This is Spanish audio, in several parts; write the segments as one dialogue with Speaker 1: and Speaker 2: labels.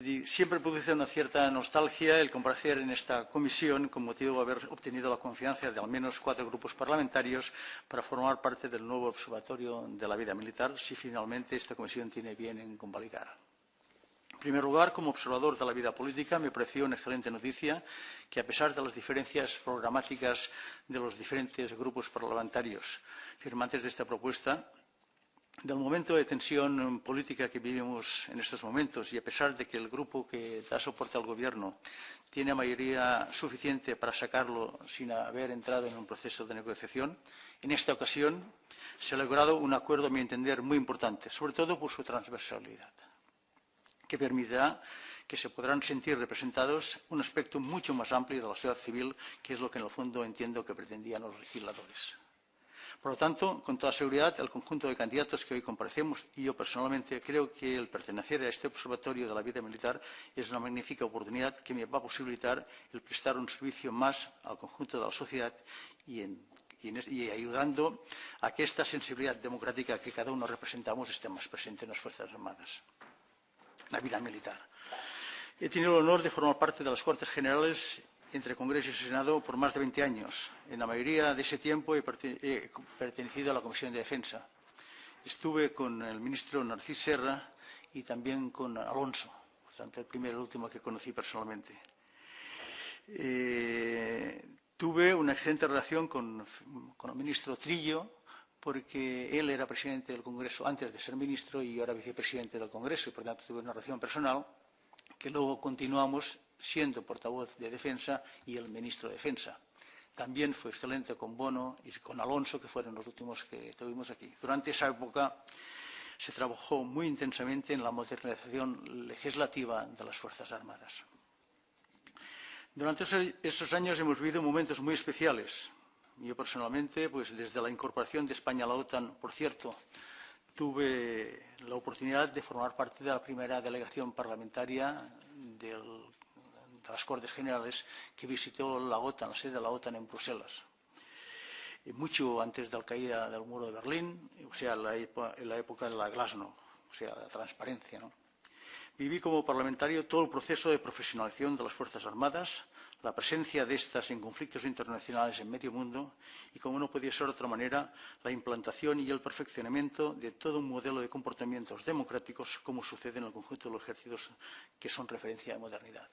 Speaker 1: Siempre produce una cierta nostalgia el comparecer en esta comisión con motivo de haber obtenido la confianza de al menos 4 grupos parlamentarios para formar parte del nuevo Observatorio de la Vida Militar, si finalmente esta comisión tiene bien en convalidar. En primer lugar, como observador de la vida política, me pareció una excelente noticia que, a pesar de las diferencias programáticas de los diferentes grupos parlamentarios firmantes de esta propuesta, del momento de tensión política que vivimos en estos momentos y a pesar de que el grupo que da soporte al Gobierno tiene mayoría suficiente para sacarlo sin haber entrado en un proceso de negociación, en esta ocasión se ha logrado un acuerdo, a mi entender, muy importante, sobre todo por su transversalidad, que permitirá que se podrán sentir representados un aspecto mucho más amplio de la sociedad civil, que es lo que en el fondo entiendo que pretendían los legisladores. Por lo tanto, con toda seguridad, el conjunto de candidatos que hoy comparecemos y yo personalmente creo que el pertenecer a este observatorio de la vida militar es una magnífica oportunidad que me va a posibilitar el prestar un servicio más al conjunto de la sociedad y ayudando a que esta sensibilidad democrática que cada uno representamos esté más presente en las Fuerzas Armadas, la vida militar. He tenido el honor de formar parte de las Cortes Generales entre Congreso y Senado por más de 20 años. En la mayoría de ese tiempo he pertenecido a la Comisión de Defensa. Estuve con el ministro Narcís Serra y también con Alonso, el primero y el último que conocí personalmente. Tuve una excelente relación con el ministro Trillo, porque él era presidente del Congreso antes de ser ministro y yo era vicepresidente del Congreso, y por tanto tuve una relación personal que luego continuamos siendo portavoz de Defensa y el ministro de Defensa. También fue excelente con Bono y con Alonso, que fueron los últimos que tuvimos aquí. Durante esa época se trabajó muy intensamente en la modernización legislativa de las Fuerzas Armadas. Durante esos años hemos vivido momentos muy especiales. Yo personalmente, pues desde la incorporación de España a la OTAN, por cierto, tuve la oportunidad de formar parte de la primera delegación parlamentaria de las Cortes Generales que visitó la OTAN, la sede de la OTAN en Bruselas. Mucho antes de la caída del muro de Berlín, o sea, en la época de la Glasnost, o sea, la transparencia, ¿no? Viví como parlamentario todo el proceso de profesionalización de las Fuerzas Armadas, la presencia de estas en conflictos internacionales en medio mundo y, como no podía ser de otra manera, la implantación y el perfeccionamiento de todo un modelo de comportamientos democráticos, como sucede en el conjunto de los ejércitos que son referencia de modernidad.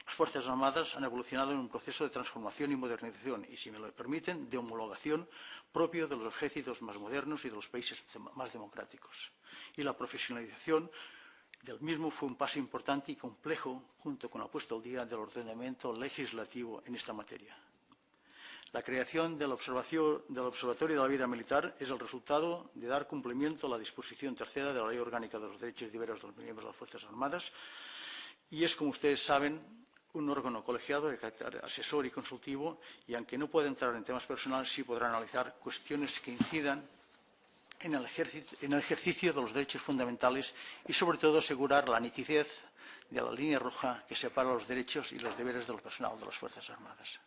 Speaker 1: Las Fuerzas Armadas han evolucionado en un proceso de transformación y modernización y, si me lo permiten, de homologación propio de los ejércitos más modernos y de los países más democráticos. Y la profesionalización del mismo fue un paso importante y complejo junto con la puesta al día del ordenamiento legislativo en esta materia. La creación del Observatorio de la Vida Militar es el resultado de dar cumplimiento a la disposición tercera de la Ley Orgánica de los Derechos y Deberes de los miembros de las Fuerzas Armadas y es, como ustedes saben, un órgano colegiado de carácter asesor y consultivo y, aunque no pueda entrar en temas personales, sí podrá analizar cuestiones que incidan en el ejercicio de los derechos fundamentales y, sobre todo, asegurar la nitidez de la línea roja que separa los derechos y los deberes del personal de las Fuerzas Armadas.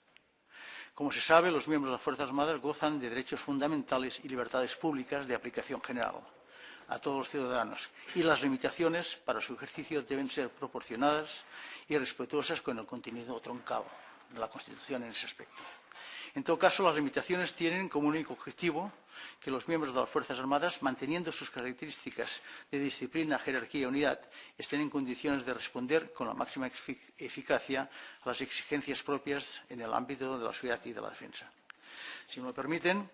Speaker 1: Como se sabe, los miembros de las Fuerzas Armadas gozan de derechos fundamentales y libertades públicas de aplicación general a todos los ciudadanos y las limitaciones para su ejercicio deben ser proporcionadas y respetuosas con el contenido troncal de la Constitución en ese aspecto. En todo caso, las limitaciones tienen como único objetivo que los miembros de las Fuerzas Armadas, manteniendo sus características de disciplina, jerarquía y unidad, estén en condiciones de responder con la máxima eficacia a las exigencias propias en el ámbito de la seguridad y de la defensa. Si me lo permiten,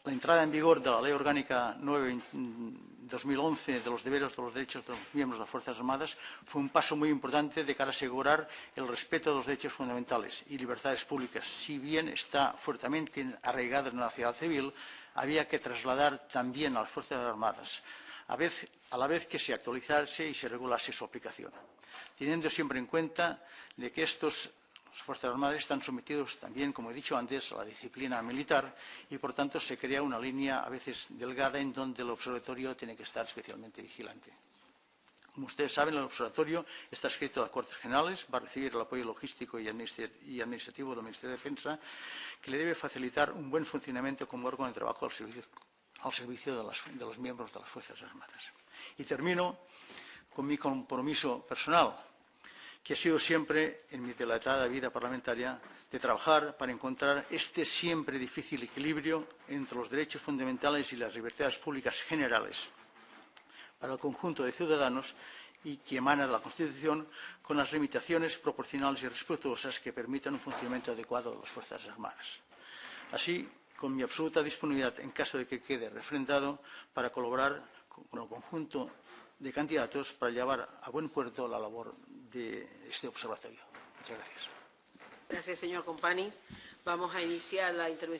Speaker 1: la entrada en vigor de la Ley Orgánica 9/2011 de los deberes de los derechos de los miembros de las Fuerzas Armadas fue un paso muy importante de cara a asegurar el respeto de los derechos fundamentales y libertades públicas. Si bien está fuertemente arraigada en la sociedad civil, había que trasladar también a las Fuerzas Armadas, a la vez que se actualizase y se regulase su aplicación, teniendo siempre en cuenta de que las Fuerzas Armadas están sometidos también, como he dicho antes, a la disciplina militar y, por tanto, se crea una línea a veces delgada en donde el observatorio tiene que estar especialmente vigilante. Como ustedes saben, el observatorio está adscrito a las Cortes Generales, va a recibir el apoyo logístico y administrativo del Ministerio de Defensa, que le debe facilitar un buen funcionamiento como órgano de trabajo al servicio de los miembros de las Fuerzas Armadas. Y termino con mi compromiso personal, que ha sido siempre, en mi dilatada vida parlamentaria, de trabajar para encontrar este siempre difícil equilibrio entre los derechos fundamentales y las libertades públicas generales para el conjunto de ciudadanos y que emana de la Constitución, con las limitaciones proporcionales y respetuosas que permitan un funcionamiento adecuado de las Fuerzas Armadas. Así, con mi absoluta disponibilidad, en caso de que quede refrendado, para colaborar con el conjunto de candidatos para llevar a buen puerto la labor de este observatorio. Muchas gracias.
Speaker 2: Gracias, señor Companys. Vamos a iniciar la intervención.